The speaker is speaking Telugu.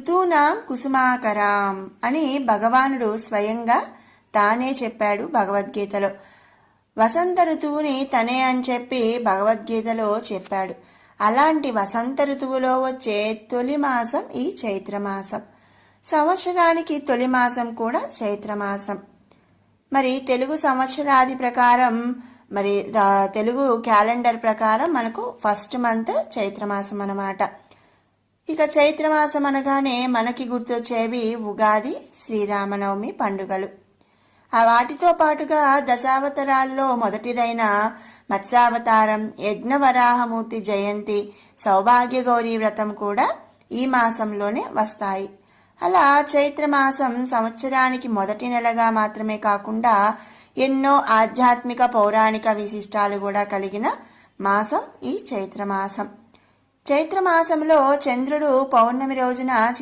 ఋతూనాం కుసుమాకరాం అని భగవానుడు స్వయంగా తానే చెప్పాడు భగవద్గీతలో. వసంత ఋతువుని తనే అని చెప్పి భగవద్గీతలో చెప్పాడు. అలాంటి వసంత ఋతువులో వచ్చే తొలి మాసం ఈ చైత్రమాసం. సంవత్సరానికి తొలి మాసం కూడా చైత్రమాసం. మరి తెలుగు సంవత్సరాది ప్రకారం, మరి తెలుగు క్యాలెండర్ ప్రకారం మనకు ఫస్ట్ మంత్ చైత్రమాసం అన్నమాట. ఇక చైత్రమాసం అనగానే మనకి గుర్తొచ్చేవి ఉగాది, శ్రీరామనవమి పండుగలు. ఆ వాటితో పాటుగా దశావతారాల్లో మొదటిదైన మత్స్యావతారం, యజ్ఞవరాహమూర్తి జయంతి, సౌభాగ్య గౌరీ వ్రతం కూడా ఈ మాసంలోనే వస్తాయి. అలా చైత్రమాసం సంవత్సరానికి మొదటి నెలగా మాత్రమే కాకుండా ఎన్నో ఆధ్యాత్మిక పౌరాణిక విశిష్టాలు కూడా కలిగిన మాసం ఈ చైత్రమాసం. చైత్రమాసంలో చంద్రుడు పౌర్ణమి రోజున